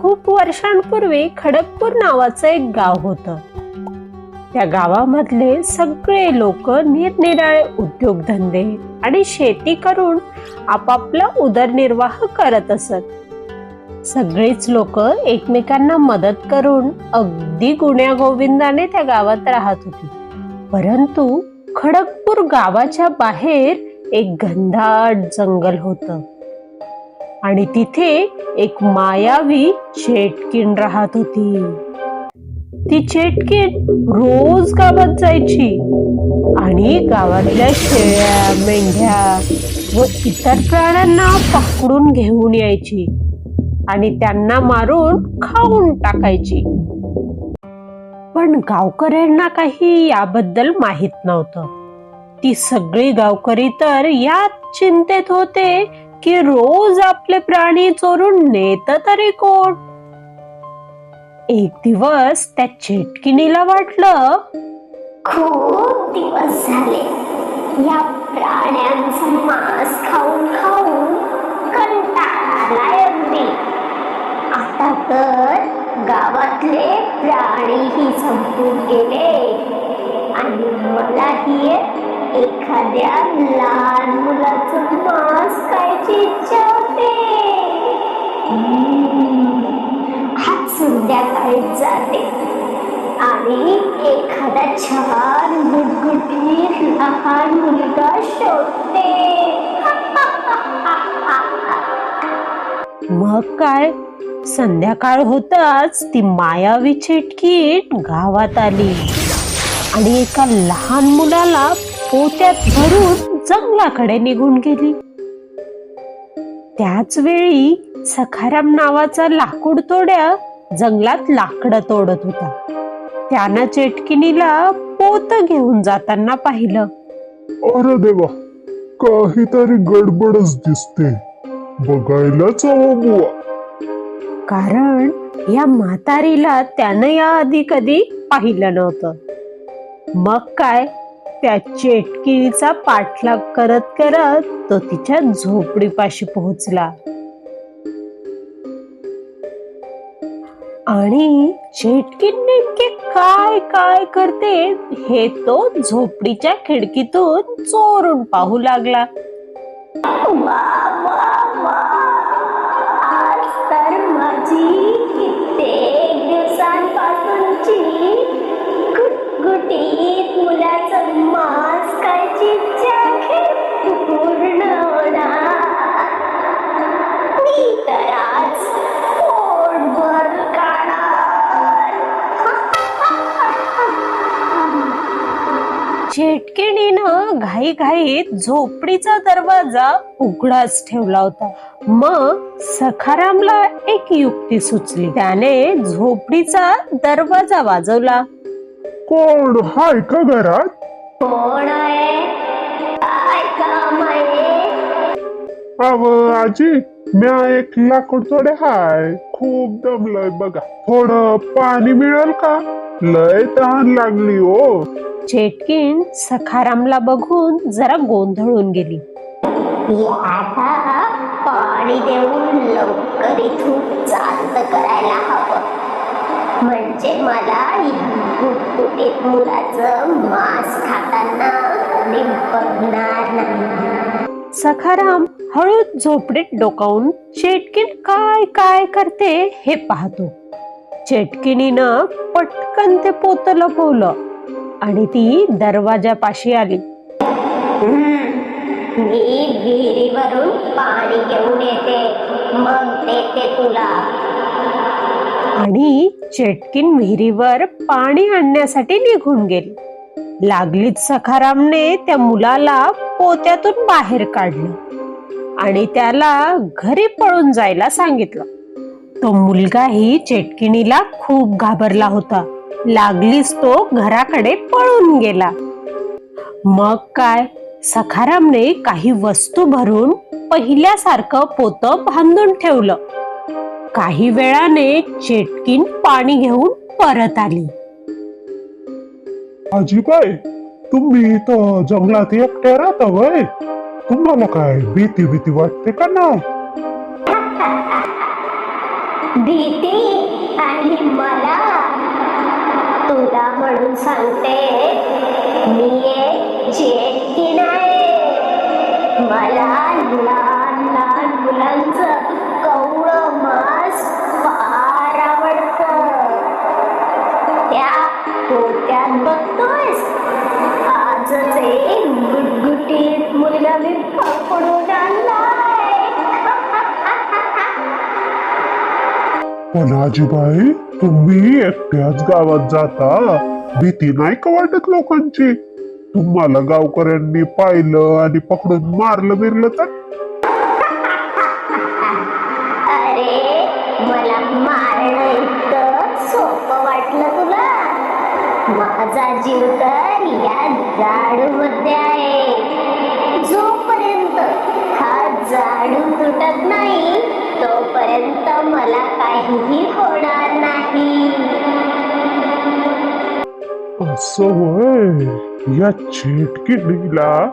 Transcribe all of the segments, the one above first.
खूप वर्षांपूर्वी खडकपूर नावाचं एक गाव होतं. त्या गावामधले सगळे लोक निरनिराळे उद्योगधंदे आणि शेती करून आपापला उदरनिर्वाह करत असत. सगळेच लोक एकमेकांना मदत करून अगदी गुण्यागोविंदाने त्या गावात राहत होती. परंतु खडकपूर गावाच्या बाहेर एक घनदाट जंगल होतं आणि तिथे एक मायावी चेटकीण राहत होती. ती चेटकीण रोज गावात जायची आणि गावातल्या शेळ्या, मेंढ्या व इतर प्राण्यांना पकडून घेऊन यायची आणि त्यांना मारून खाऊन टाकायची. पण गावकऱ्यांना काही याबद्दल माहित नव्हतं. ती सगळी गावकरी तर यात चिंतेत होते की रोज आपले प्राणी चोरून नेत तरी कोण. एक दिवस त्या चेटकिणीला वाटलं, खूप दिवस झाले या प्राण्यांचा मांस खाऊन खाऊन कंटाळा आलाय अगदी. आता तर गावातले प्राणीही संपून गेले आणि मलाही एखाद्या लहान मुलाचं मांस खायची इच्छा होते. आज संध्याकाळी जाते आणि एखादा छान गुटगुटीत लहान मुलगा शोधते. मग काय, संध्याकाळ होताच ती मायावी चेटकीण गावात आली आणि एका लहान मुलाला पोत्यात भरून जंगलाकडे निघून गेली. त्याच वेळी सखाराम नावाचा लाकूड तोड्या जंगलात लाकडं तोडत होता. त्यानं चेटकिणीला पोत घेऊन जाताना पाहिलं. अरे देवा, काहीतरी गडबडच दिसते, बघायलाच हवं बुवा. कारण या म्हातारीला त्यानं याआधी कधी पाहिलं नव्हतं. मग काय, त्या चेटकिणीचा पाठलाग करत करत तो तिच्या झोपडीपाशी पोहोचला आणि चेटकीण नेमके काय काय करते हे तो झोपडीच्या खिडकीतून चोरून पाहू लागला. आज तर माझी कित्येक दिवसांपासूनची गुटगुटीत मुलाचं मांस खायची इच्छा पूर्ण होणार. मी तर आज पोटभर चेटकिणीनं घाईघाईत झोपडीचा दरवाजा उघडाच ठेवला होता. मग सखारामला एक युक्ती सुचली. त्याने झोपडीचा दरवाजा वाजवला. कोण हाय का घरात? कोण आहे? काय काम आहे? अव आजी, म्या एक लाकूड तोडे हाय, खूप दमलंय बघा, थोडं पाणी मिळेल का? लय तहान लागली हो. चेटकीण सखारामला बघून जरा गोंधळून गेली. आता पाणी देऊन लवकर इथून चालत करायला हवं, म्हणजे मला गुटगुटीत मुलाचं मांस खाताना कोणी बघणार नाही. सखाराम हळूच झोपडीत डोकावून चेटकीण काय काय करते हे पाहतो. चेटकिणीनं पटकन ते पोत लपवलं आणि ती दरवाजापाशी आली. मी विहिरीवरून पाणी घेऊन येते, मग देते तुला. आणि चेटकीण विहिरीवर पाणी आणण्यासाठी निघून गेली. लागलीच सखारामने त्या मुलाला पोत्यातून बाहेर काढलं आणि त्याला घरी पळून जायला सांगितलं. तो मुलगाही चेटकिणीला खूप घाबरला होता. लागलीच तो घराकडे पळून गेला. मग काय, सखारामने काही वस्तू भरून पहिल्यासारखं पोतं बांधून ठेवलं. काही वेळाने चेटकीण पाणी घेऊन परत आली. आजीबाई, तुम्ही इथं जंगलात एकट्या राहता वय? तुम्हाला काय भीती वाटते का नाही? भीती आणि मला तुला म्हणून सांगते, मी एक चेटकी नाही. मला लहान लहान मुलांचं कवळं मांस फार आवडतं. त्या पोत्यात बघतोयस, आजच एक गुटगुटीत मुलगा मी पकडून आणलाय. पण आजीबाई, तुम्ही एकट्याच गावात जाता, भीती नाही का वाटत लोकांची? तुम्हाला गावकऱ्यांनी पाहिलं आणि पकडून मारलं बिरलं तर? अरे, मला मारणं इतकं सोपं वाटलं तुला? माझा जीव तर या झाडूमध्ये आहे. जोपर्यंत हा झाडू तुटत नाही तोपर्यंत मला काहीही होणार नाही. असं होय. या चेटकिनीला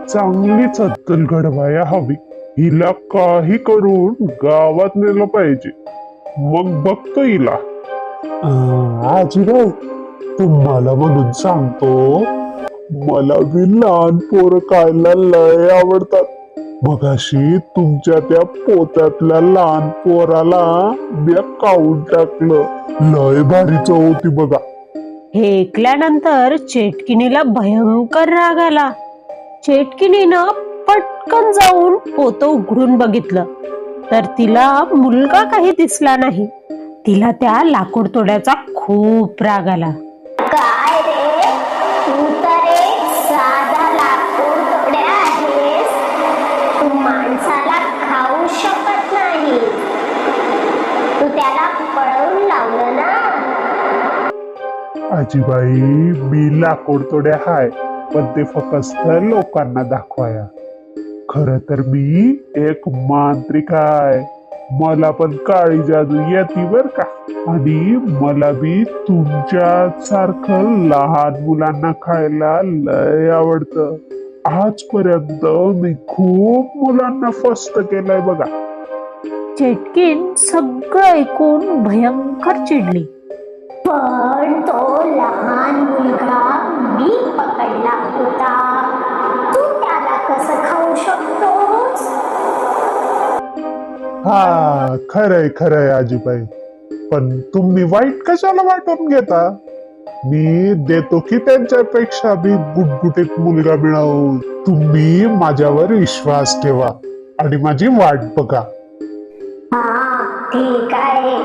चांगलीच अद्दल घडवायला हवी. हिला काही करून गावात नेलं पाहिजे, मग बघतो हिला. आजीबाई, तुम्हाला म्हणून सांगतो, मला बी लहान पोरं खायला लय आवडतात. मगाशी तुमच्या त्या पोत्यातल्या लहान पोराला मी खाऊन टाकलं. लय भारी चव होती बघा. हे ऐकल्यानंतर चेटकिनीला भयंकर राग आला. चेटकिनीनं पटकन जाऊन पोतं उघडून बघितलं तर तिला मुलगा काही दिसला नाही. तिला त्या लाकूड तोड्याचा खूप राग आला. काय रे, तू तर एक साधा लाकूड तोड्या आहेस. तू माणसाला खाऊ शकत नाही. तू त्याला पळवून लावलं ना. आजीबाई, मी लाकूड तोड्या हाय, पण ते फक्त लोकांना दाखवाया. खर तर मी एक मांत्रिक आहे. मला पण काळी जादू येते बर का. आणि मला बी तुमच्या सारखं लहान मुलांना खायला लय आवडतं. आजपर्यंत मी खूप मुलांना फस्त केलंय बघा. चेटकीन सगळं ऐकून भयंकर चिडली. पण तो लहान मुलगा मी पकडला होता. तू त्याला कसं खाऊ शकतोस? हा, खरंय खरंय आजीबाई, पण तुम्ही वाईट कशाला वाटून घेता? मी देतो की त्यांच्यापेक्षा बी गुटगुटीत मुलगा मिळवून. तुम्ही माझ्यावर विश्वास ठेवा आणि माझी वाट बघा. हा, ठीक आहे.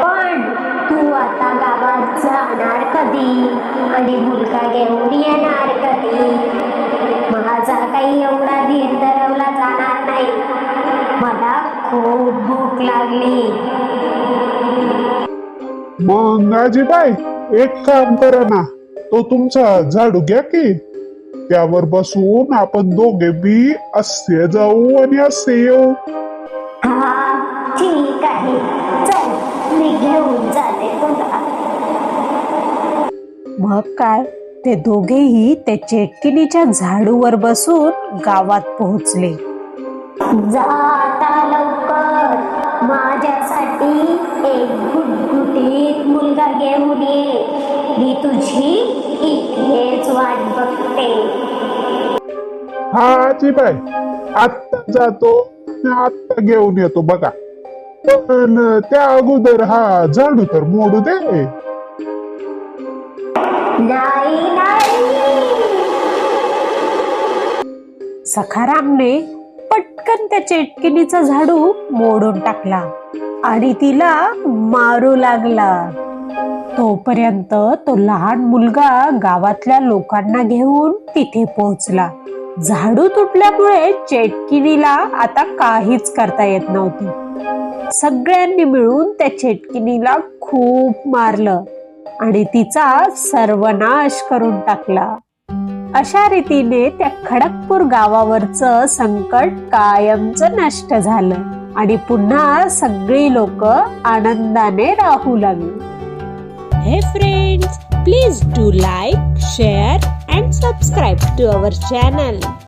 पण तू आता गावात जाणार कधी आणि मुलगा घेऊन येणार कधी? माझा काही एवढा धीर धरवला जाणार नाही. मला खूप भूक लागली. मग आजीबाई, एक काम करा ना, तो तुमचा झाडू घ्या की, त्यावर बसून आपण दोघे बी असे जाऊ आणि असे येऊ. हा, ठीक आहे. चल, मी घेऊन जाते तुला. मग काय, ते दोघेही त्या चेटकिनीच्या झाडूवर बसून गावात पोहोचले. जा आता लवकर. माझ्यासाठी एक गुटगुटीत मुलगा घेऊन ये. मी तुझी इथेच वाट बघते. हा आजीबाई, आत्ता जातो आणि आत्ता घेऊन येतो बघा. पण त्या अगोदर हा झाडू तर मोडू दे. नाही नाही. सखारामने पटकन त्या चेटकिनीचा झाडू मोडून टाकला आणि तिला मारू लागला. तोपर्यंत तो लहान मुलगा गावातल्या लोकांना घेऊन तिथे पोहोचला. झाडू तुटल्यामुळे चेटकिनीला आता काहीच करता येत नव्हते. सगळ्यांनी मिळून त्या चेटकिनीला खूप मारलं आणि तिचा सर्वनाश करून टाकला. अशा रीतीने त्या खडकपूर गावावरचं संकट कायमचं नष्ट झालं आणि पुन्हा सगळी लोक आनंदाने राहू लागली. Hey friends, please do like, share and subscribe to our channel.